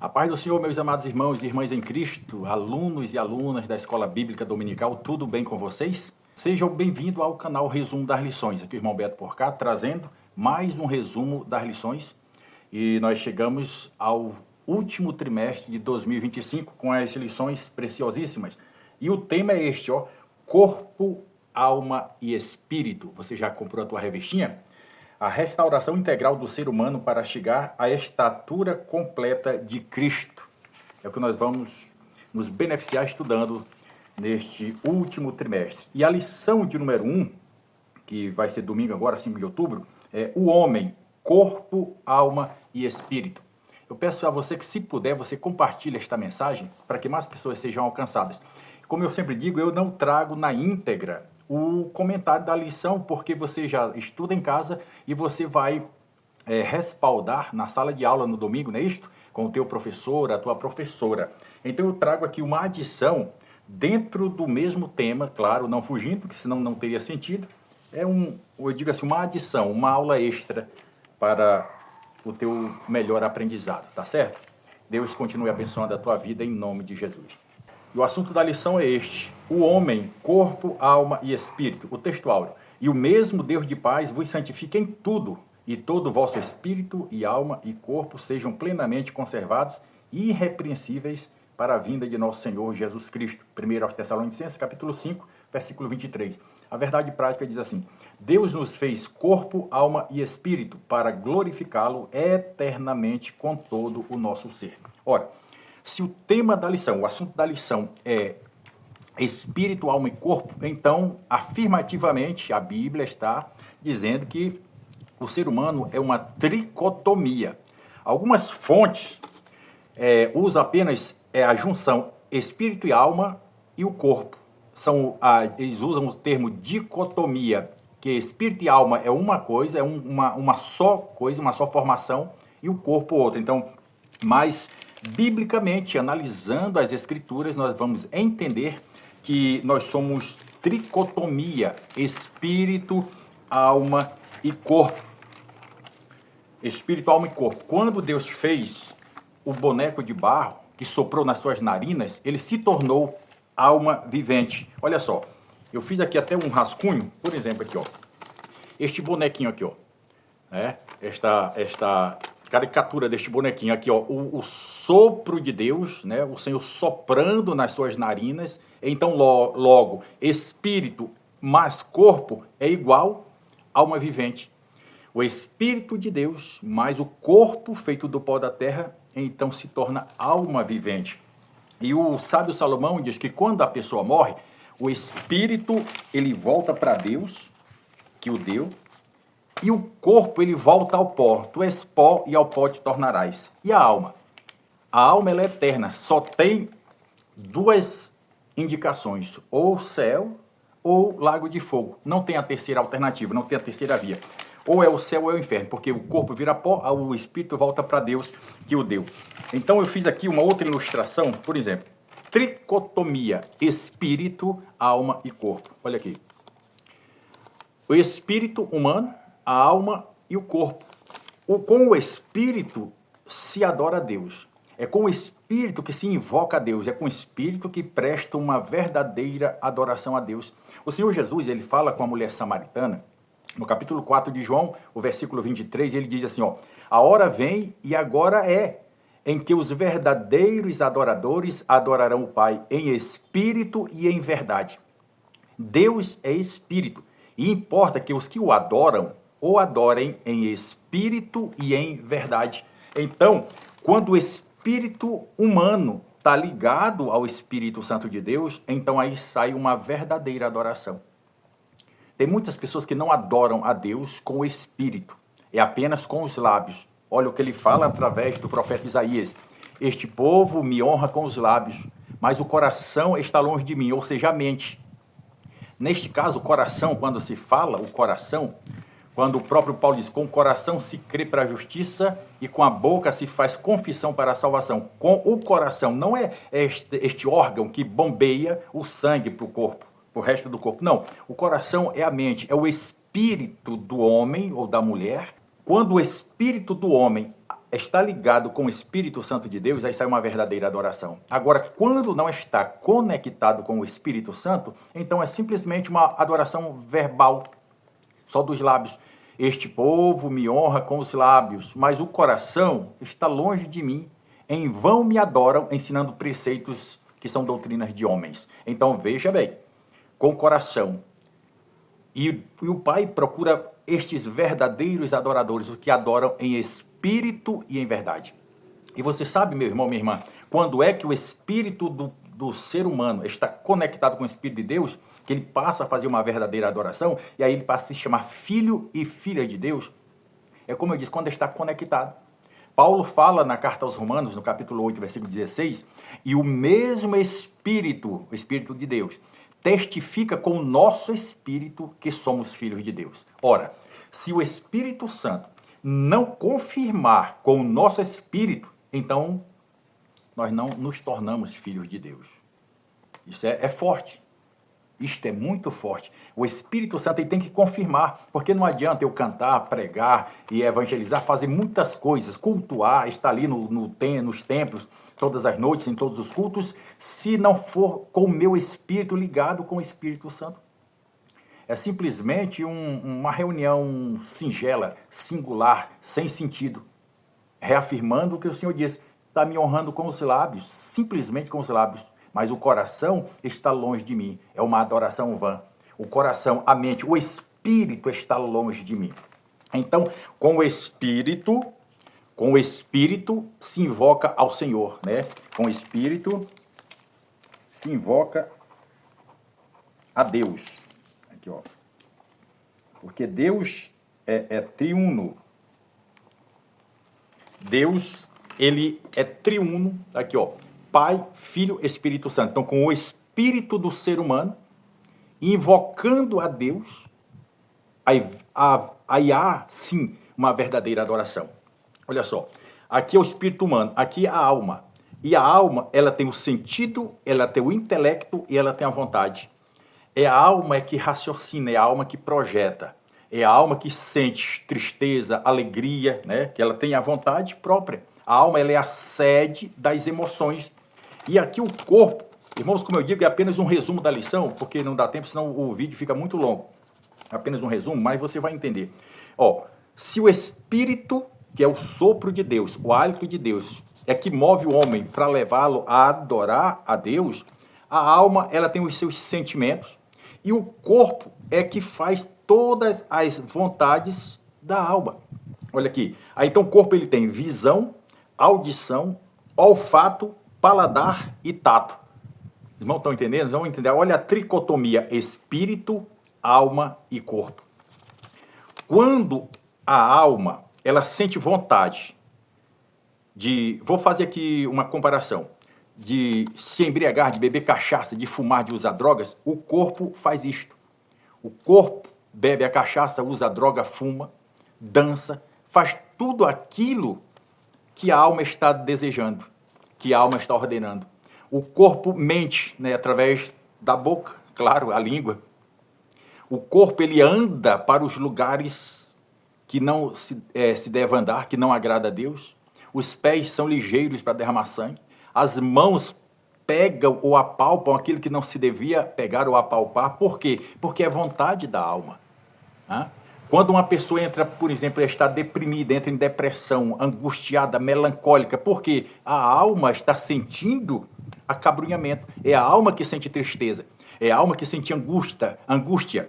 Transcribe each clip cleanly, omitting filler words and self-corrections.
A paz do Senhor, meus amados irmãos e irmãs em Cristo, alunos e alunas da Escola Bíblica Dominical, tudo bem com vocês? Sejam bem-vindos ao canal Resumo das Lições. Aqui o irmão Beto Porcá trazendo mais um resumo das lições. E nós chegamos ao último trimestre de 2025 com as lições preciosíssimas. E o tema é este, ó, corpo, alma e espírito. Você já comprou a tua revistinha? A restauração integral do ser humano para chegar à estatura completa de Cristo. É o que nós vamos nos beneficiar estudando neste último trimestre. E a lição de número 1, que vai ser domingo agora, 5 de outubro, é o homem, corpo, alma e espírito. Eu peço a você que, se puder, você compartilhe esta mensagem para que mais pessoas sejam alcançadas. Como eu sempre digo, eu não trago na íntegra o comentário da lição, porque você já estuda em casa e você vai respaldar na sala de aula no domingo, não é isto? Com o teu professor, a tua professora. Então eu trago aqui uma adição dentro do mesmo tema, claro, não fugindo, porque senão não teria sentido. Eu digo assim, uma adição, uma aula extra para o teu melhor aprendizado, tá certo? Deus continue abençoando a tua vida em nome de Jesus. E o assunto da lição é este: o homem, corpo, alma e espírito. O texto áureo. E o mesmo Deus de paz vos santifique em tudo, e todo o vosso espírito e alma e corpo sejam plenamente conservados e irrepreensíveis para a vinda de nosso Senhor Jesus Cristo. 1 aos Tessalonicenses, capítulo 5, versículo 23. A verdade prática diz assim: Deus nos fez corpo, alma e espírito para glorificá-lo eternamente com todo o nosso ser. Ora, se o tema da lição, o assunto da lição é espírito, alma e corpo, então, afirmativamente, a Bíblia está dizendo que o ser humano é uma tricotomia. Algumas fontes usam apenas a junção espírito e alma e o corpo. Eles usam o termo dicotomia, que espírito e alma é uma coisa, é uma só coisa, uma só formação, e o corpo outra. Então, mas biblicamente, analisando as escrituras, nós vamos entender que nós somos tricotomia, espírito, alma e corpo. Espírito, alma e corpo. Quando Deus fez o boneco de barro, que soprou nas suas narinas, ele se tornou alma vivente. Olha só, eu fiz aqui até um rascunho, por exemplo, aqui, ó. Este bonequinho aqui, ó. Esta caricatura deste bonequinho aqui, ó, o sopro de Deus, né, o Senhor soprando nas suas narinas. Então, logo, espírito mais corpo é igual alma vivente. O espírito de Deus mais o corpo feito do pó da terra, então se torna alma vivente. E o sábio Salomão diz que quando a pessoa morre, o espírito ele volta para Deus, que o deu, e o corpo, ele volta ao pó. Tu és pó e ao pó te tornarás. E a alma? A alma, ela é eterna. Só tem duas indicações. Ou céu, ou lago de fogo. Não tem a terceira alternativa, não tem a terceira via. Ou é o céu ou é o inferno. Porque o corpo vira pó, o espírito volta para Deus que o deu. Então eu fiz aqui uma outra ilustração. Por exemplo, tricotomia. Espírito, alma e corpo. Olha aqui. O espírito humano, a alma e o corpo. Com o espírito se adora a Deus. É com o espírito que se invoca a Deus. É com o espírito que presta uma verdadeira adoração a Deus. O Senhor Jesus, ele fala com a mulher samaritana, no capítulo 4 de João, o versículo 23, ele diz assim, ó: a hora vem e agora é, em que os verdadeiros adoradores adorarão o Pai em espírito e em verdade. Deus é espírito. E importa que os que o adoram, ou adorem em espírito e em verdade. Então, quando o espírito humano está ligado ao Espírito Santo de Deus, então aí sai uma verdadeira adoração. Tem muitas pessoas que não adoram a Deus com o espírito, é apenas com os lábios. Olha o que ele fala através do profeta Isaías: este povo me honra com os lábios, mas o coração está longe de mim, ou seja, a mente. Neste caso, o coração, quando se fala, o coração, quando o próprio Paulo diz, com o coração se crê para a justiça e com a boca se faz confissão para a salvação. Com o coração, não é este órgão que bombeia o sangue para o corpo, para o resto do corpo. Não, o coração é a mente, é o espírito do homem ou da mulher. Quando o espírito do homem está ligado com o Espírito Santo de Deus, aí sai uma verdadeira adoração. Agora, quando não está conectado com o Espírito Santo, então é simplesmente uma adoração verbal, só dos lábios. Este povo me honra com os lábios, mas o coração está longe de mim. Em vão me adoram, ensinando preceitos que são doutrinas de homens. Então, veja bem, com o coração. E o Pai procura estes verdadeiros adoradores, os que adoram em espírito e em verdade. E você sabe, meu irmão, minha irmã, quando é que o espírito do ser humano está conectado com o Espírito de Deus, que ele passa a fazer uma verdadeira adoração, e aí ele passa a se chamar filho e filha de Deus? É como eu disse, quando está conectado. Paulo fala na carta aos Romanos, no capítulo 8, versículo 16, e o mesmo Espírito, o Espírito de Deus, testifica com o nosso espírito que somos filhos de Deus. Ora, se o Espírito Santo não confirmar com o nosso espírito, então nós não nos tornamos filhos de Deus. Isso é forte. Isto é muito forte. O Espírito Santo ele tem que confirmar, porque não adianta eu cantar, pregar e evangelizar, fazer muitas coisas, cultuar, estar ali nos templos, todas as noites, em todos os cultos, se não for com o meu espírito ligado com o Espírito Santo. É simplesmente uma reunião singela, singular, sem sentido, reafirmando o que o Senhor disse, está me honrando com os lábios, simplesmente com os lábios, mas o coração está longe de mim, é uma adoração vã. O coração, a mente, o espírito está longe de mim. Então, com o espírito se invoca ao Senhor, né? Com o espírito se invoca a Deus. Aqui, ó. Porque Deus é triuno. Deus, ele é triuno, aqui, ó. Pai, Filho, Espírito Santo. Então, com o espírito do ser humano, invocando a Deus, aí há, sim, uma verdadeira adoração. Olha só, aqui é o espírito humano, aqui é a alma. E a alma, ela tem o sentido, ela tem o intelecto e ela tem a vontade. É a alma que raciocina, é a alma que projeta. É a alma que sente tristeza, alegria, né? Que ela tem a vontade própria. A alma, ela é a sede das emoções. E aqui o corpo, irmãos, como eu digo, é apenas um resumo da lição, porque não dá tempo, senão o vídeo fica muito longo. É apenas um resumo, mas você vai entender. Ó, se o Espírito, que é o sopro de Deus, o hálito de Deus, é que move o homem para levá-lo a adorar a Deus, a alma, ela tem os seus sentimentos, e o corpo é que faz todas as vontades da alma. Olha aqui. Aí, então, o corpo ele tem visão, audição, olfato, paladar e tato. Irmão, estão entendendo? Vamos entender. Olha a tricotomia: espírito, alma e corpo. Quando a alma, ela sente vontade de... Vou fazer aqui uma comparação. De se embriagar, de beber cachaça, de fumar, de usar drogas, o corpo faz isto. O corpo bebe a cachaça, usa a droga, fuma, dança, faz tudo aquilo que a alma está desejando, que a alma está ordenando. O corpo mente, né, através da boca, claro, a língua. O corpo, ele anda para os lugares que não se deve andar, que não agrada a Deus. Os pés são ligeiros para derramar sangue. As mãos pegam ou apalpam aquilo que não se devia pegar ou apalpar. Por quê? Porque é vontade da alma. Quando uma pessoa entra, por exemplo, está deprimida, entra em depressão, angustiada, melancólica, porque a alma está sentindo acabrunhamento. É a alma que sente tristeza. É a alma que sente angústia,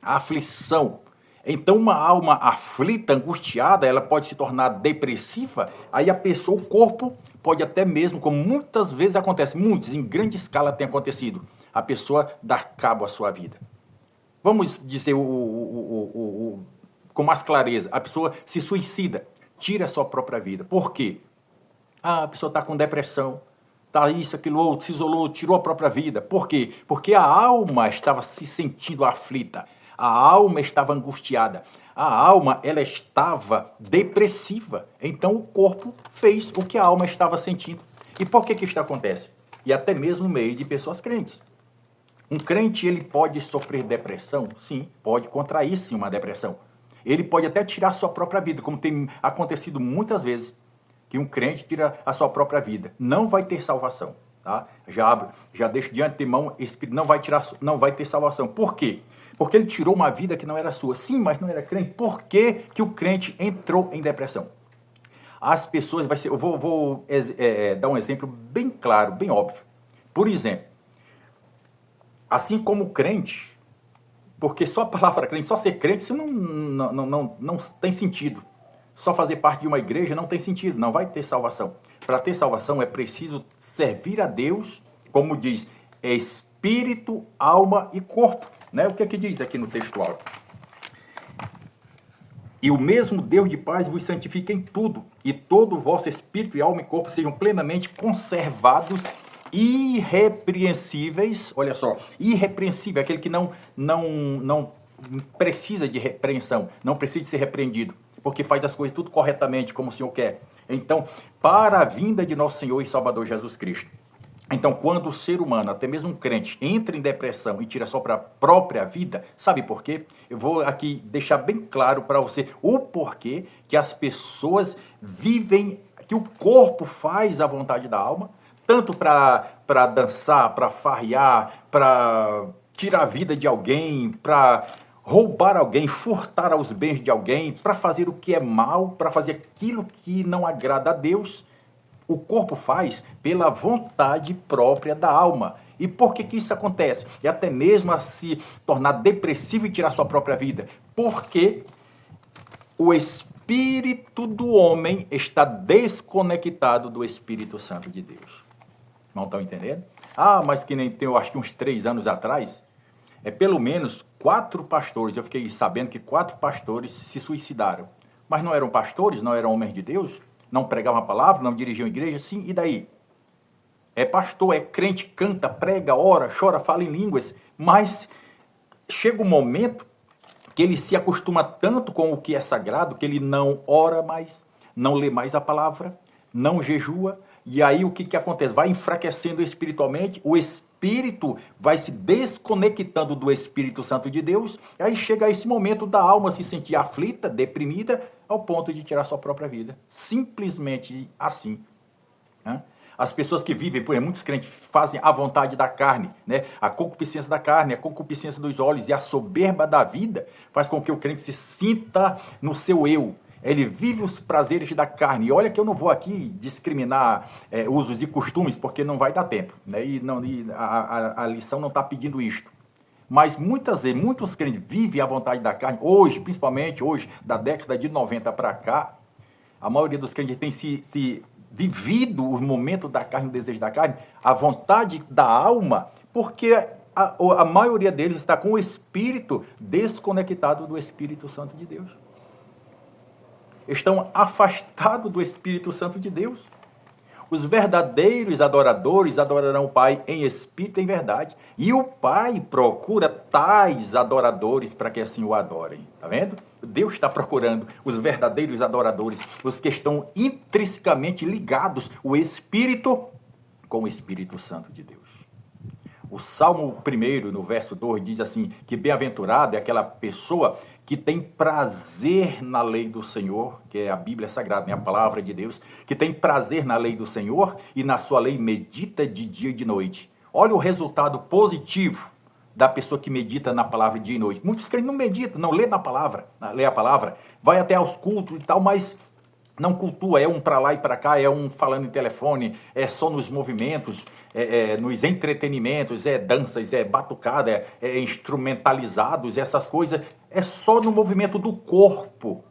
aflição. Então, uma alma aflita, angustiada, ela pode se tornar depressiva. Aí a pessoa, o corpo, pode até mesmo, como muitas vezes acontece, muitas, em grande escala tem acontecido, a pessoa dar cabo à sua vida. Vamos dizer com mais clareza, a pessoa se suicida, tira a sua própria vida. Por quê? A pessoa está com depressão, está isso, aquilo outro, se isolou, tirou a própria vida. Por quê? Porque a alma estava se sentindo aflita, a alma estava angustiada, a alma ela estava depressiva. Então o corpo fez o que a alma estava sentindo. E por que isso acontece? E até mesmo no meio de pessoas crentes. Um crente, ele pode sofrer depressão? Sim, pode contrair sim uma depressão. Ele pode até tirar sua própria vida, como tem acontecido muitas vezes. que um crente tira a sua própria vida. Não vai ter salvação. Tá? Já deixo de antemão, não vai ter salvação. Por quê? Porque ele tirou uma vida que não era sua. Sim, mas não era crente. Por que que o crente entrou em depressão? As pessoas, eu vou dar um exemplo bem claro, bem óbvio. Por exemplo, assim como o crente, porque só a palavra crente, só ser crente, isso não tem sentido. Só fazer parte de uma igreja não tem sentido, não vai ter salvação. Para ter salvação é preciso servir a Deus, como diz, é espírito, alma e corpo. Né? O que é que diz aqui no textual? E o mesmo Deus de paz vos santifica em tudo, e todo o vosso espírito e alma e corpo sejam plenamente conservados, irrepreensíveis. Olha só, irrepreensível, aquele que não precisa de repreensão, não precisa de ser repreendido, porque faz as coisas tudo corretamente, como o Senhor quer. Então, para a vinda de nosso Senhor e Salvador Jesus Cristo. Então, quando o ser humano, até mesmo um crente, entra em depressão e tira a sua própria vida, sabe por quê? Eu vou aqui deixar bem claro para você o porquê que as pessoas vivem, que o corpo faz a vontade da alma, tanto para dançar, para farrear, para tirar a vida de alguém, para roubar alguém, furtar os bens de alguém, para fazer o que é mal, para fazer aquilo que não agrada a Deus. O corpo faz pela vontade própria da alma. E por que isso acontece? E até mesmo a se tornar depressivo e tirar sua própria vida. Porque o espírito do homem está desconectado do Espírito Santo de Deus. Não estão entendendo? Mas que nem tem, eu acho que uns 3 anos atrás, pelo menos 4 pastores, eu fiquei sabendo que 4 pastores se suicidaram. Mas não eram pastores, não eram homens de Deus? Não pregavam a palavra, não dirigiam a igreja, sim, e daí? É pastor, é crente, canta, prega, ora, chora, fala em línguas, mas chega um momento que ele se acostuma tanto com o que é sagrado, que ele não ora mais, não lê mais a palavra, não jejua, e aí o que acontece? Vai enfraquecendo espiritualmente, o espírito vai se desconectando do Espírito Santo de Deus, e aí chega esse momento da alma se sentir aflita, deprimida, ao ponto de tirar sua própria vida. Simplesmente assim. Né? As pessoas que vivem, por exemplo, muitos crentes fazem a vontade da carne, né? A concupiscência da carne, a concupiscência dos olhos e a soberba da vida faz com que o crente se sinta no seu eu. Ele vive os prazeres da carne. E olha que eu não vou aqui discriminar usos e costumes, porque não vai dar tempo. Né? A lição não está pedindo isto. Mas muitas vezes, muitos crentes vivem a vontade da carne. Hoje, principalmente hoje, da década de 90 para cá, a maioria dos crentes tem se vivido o momento da carne, o desejo da carne, a vontade da alma, porque a maioria deles está com o espírito desconectado do Espírito Santo de Deus. Estão afastados do Espírito Santo de Deus. Os verdadeiros adoradores adorarão o Pai em espírito e em verdade. E o Pai procura tais adoradores para que assim o adorem. Está vendo? Deus está procurando os verdadeiros adoradores, os que estão intrinsecamente ligados, o Espírito com o Espírito Santo de Deus. O Salmo 1, no verso 2, diz assim, que bem-aventurado é aquela pessoa que tem prazer na lei do Senhor, que é a Bíblia Sagrada, né? A palavra de Deus, que tem prazer na lei do Senhor e na sua lei medita de dia e de noite. Olha o resultado positivo da pessoa que medita na palavra dia e noite. Muitos crentes não meditam, não lê a palavra, vai até aos cultos e tal, mas não cultua, é um para lá e para cá, é um falando em telefone, é só nos movimentos, nos entretenimentos, é danças, é batucada, é instrumentalizados, essas coisas, é só no movimento do corpo.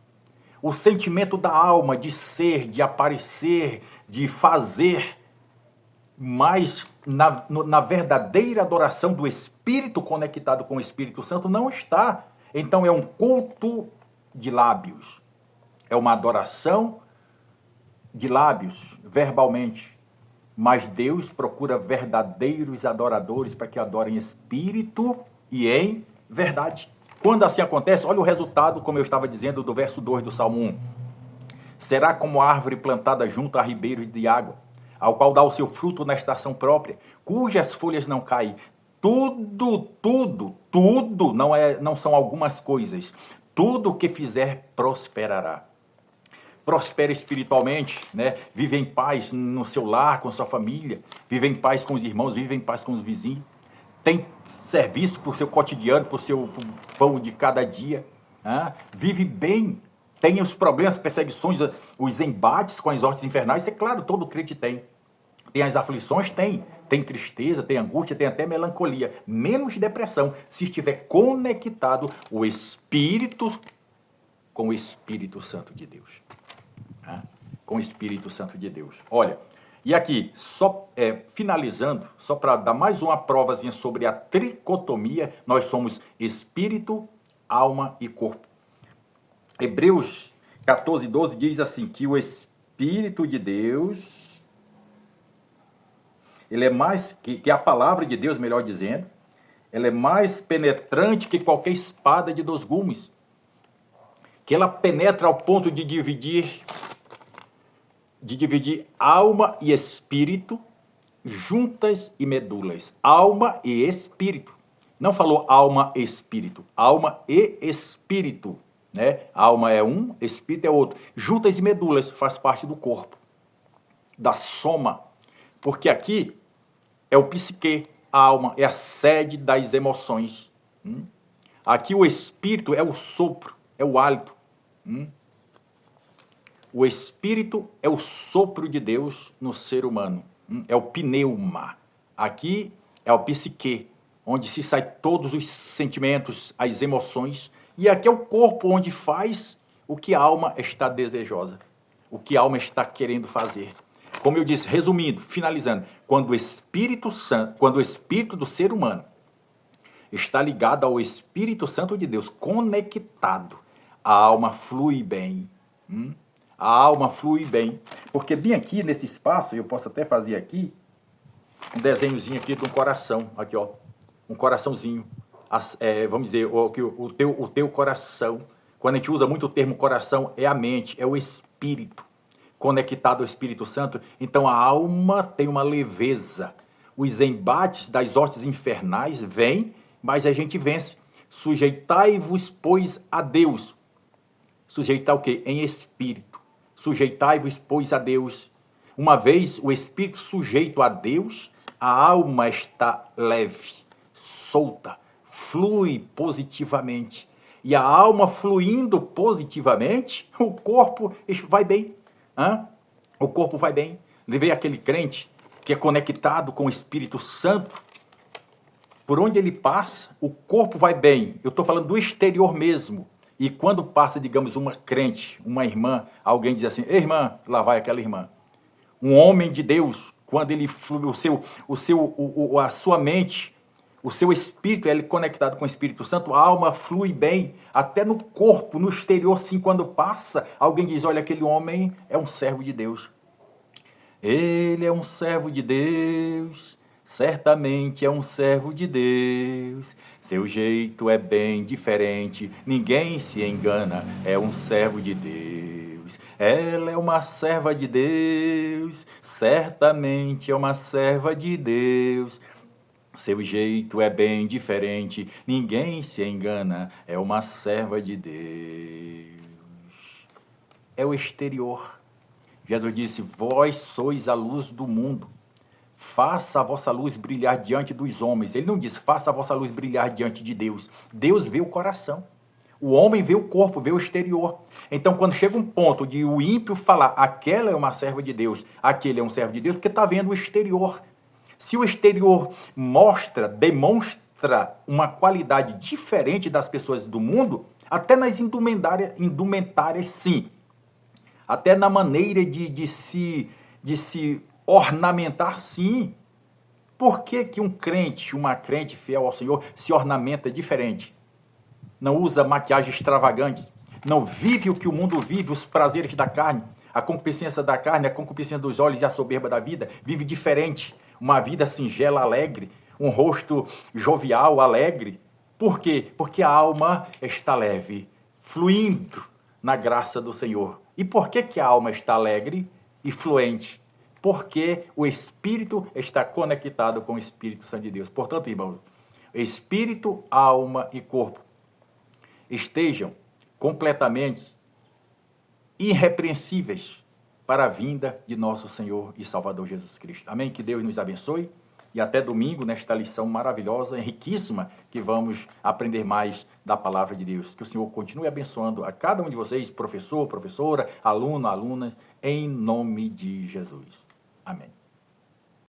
O sentimento da alma de ser, de aparecer, de fazer, mas na verdadeira adoração do Espírito conectado com o Espírito Santo não está. Então é um culto de lábios. É uma adoração de lábios, verbalmente. Mas Deus procura verdadeiros adoradores para que adorem em espírito e em verdade. Quando assim acontece, olha o resultado, como eu estava dizendo, do verso 2 do Salmo 1. Será como a árvore plantada junto a ribeiros de água, ao qual dá o seu fruto na estação própria, cujas folhas não caem. Tudo não são algumas coisas. Tudo o que fizer prosperará. prospera espiritualmente, né? Vive em paz no seu lar, com sua família, vive em paz com os irmãos, vive em paz com os vizinhos, tem serviço para o seu cotidiano, para o seu pão de cada dia, né? Vive bem, tem os problemas, perseguições, os embates com as hostes infernais, isso é claro, todo crente tem. Tem as aflições? Tem tristeza, tem angústia, tem até melancolia, menos depressão, se estiver conectado o Espírito com o Espírito Santo de Deus. Com o Espírito Santo de Deus. Olha, e aqui, só finalizando, só para dar mais uma provazinha sobre a tricotomia, nós somos espírito, alma e corpo. Hebreus 14:12 diz assim, que o Espírito de Deus, ele é mais, que a palavra de Deus, melhor dizendo, ela é mais penetrante que qualquer espada de 2 gumes, que ela penetra ao ponto de dividir alma e espírito, juntas e medulas. Alma e espírito. Não falou alma e espírito. Alma e espírito. Né? Alma é um, espírito é outro. Juntas e medulas, faz parte do corpo. Da soma. Porque aqui é o psique, a alma, é a sede das emoções. Aqui o espírito é o sopro, é o hálito. O Espírito é o sopro de Deus no ser humano. É o pneuma. Aqui é o psique, onde se sai todos os sentimentos, as emoções. E aqui é o corpo, onde faz o que a alma está desejosa. O que a alma está querendo fazer. Como eu disse, resumindo, finalizando. Quando o Espírito Santo, quando o Espírito do ser humano está ligado ao Espírito Santo de Deus, conectado, a alma flui bem. A alma flui bem. Porque bem aqui nesse espaço, eu posso até fazer aqui, um desenhozinho aqui de um coração. Aqui, ó. Um coraçãozinho. Vamos dizer, o teu coração. Quando a gente usa muito o termo coração, é a mente, é o espírito. Conectado ao Espírito Santo. Então a alma tem uma leveza. Os embates das hostes infernais vêm, mas a gente vence. Sujeitai-vos, pois, a Deus. Sujeitar o quê? Em espírito. Sujeitai-vos, pois, a Deus. Uma vez o espírito sujeito a Deus, a alma está leve, solta, flui positivamente. E a alma fluindo positivamente, o corpo vai bem. O corpo vai bem. Levei aquele crente que é conectado com o Espírito Santo. Por onde ele passa, o corpo vai bem. Eu estou falando do exterior mesmo. E quando passa, digamos, uma crente, uma irmã, alguém diz assim, ei, irmã, lá vai aquela irmã. Um homem de Deus, quando ele flui, a sua mente, o seu espírito, ele é conectado com o Espírito Santo, a alma flui bem, até no corpo, no exterior, sim, quando passa, alguém diz, olha, aquele homem é um servo de Deus. Ele é um servo de Deus, certamente é um servo de Deus. Seu jeito é bem diferente, ninguém se engana, é um servo de Deus. Ela é uma serva de Deus, certamente é uma serva de Deus. Seu jeito é bem diferente, ninguém se engana, é uma serva de Deus. É o exterior. Jesus disse, vós sois a luz do mundo. Faça a vossa luz brilhar diante dos homens. Ele não diz, faça a vossa luz brilhar diante de Deus. Deus vê o coração. O homem vê o corpo, vê o exterior. Então, quando chega um ponto de o ímpio falar, aquela é uma serva de Deus, aquele é um servo de Deus, porque está vendo o exterior. Se o exterior demonstra uma qualidade diferente das pessoas do mundo, até nas indumentárias sim. Até na maneira de se ornamentar, sim. Por que um crente, uma crente fiel ao Senhor, se ornamenta diferente? Não usa maquiagem extravagante, não vive o que o mundo vive, os prazeres da carne, a concupiscência da carne, a concupiscência dos olhos e a soberba da vida, vive diferente, uma vida singela, alegre, um rosto jovial, alegre. Por quê? Porque a alma está leve, fluindo na graça do Senhor. E por que a alma está alegre e fluente? Porque o Espírito está conectado com o Espírito Santo de Deus. Portanto, irmãos, Espírito, alma e corpo estejam completamente irrepreensíveis para a vinda de nosso Senhor e Salvador Jesus Cristo. Amém? Que Deus nos abençoe e até domingo nesta lição maravilhosa, riquíssima, que vamos aprender mais da palavra de Deus. Que o Senhor continue abençoando a cada um de vocês, professor, professora, aluno, aluna, em nome de Jesus. Amém.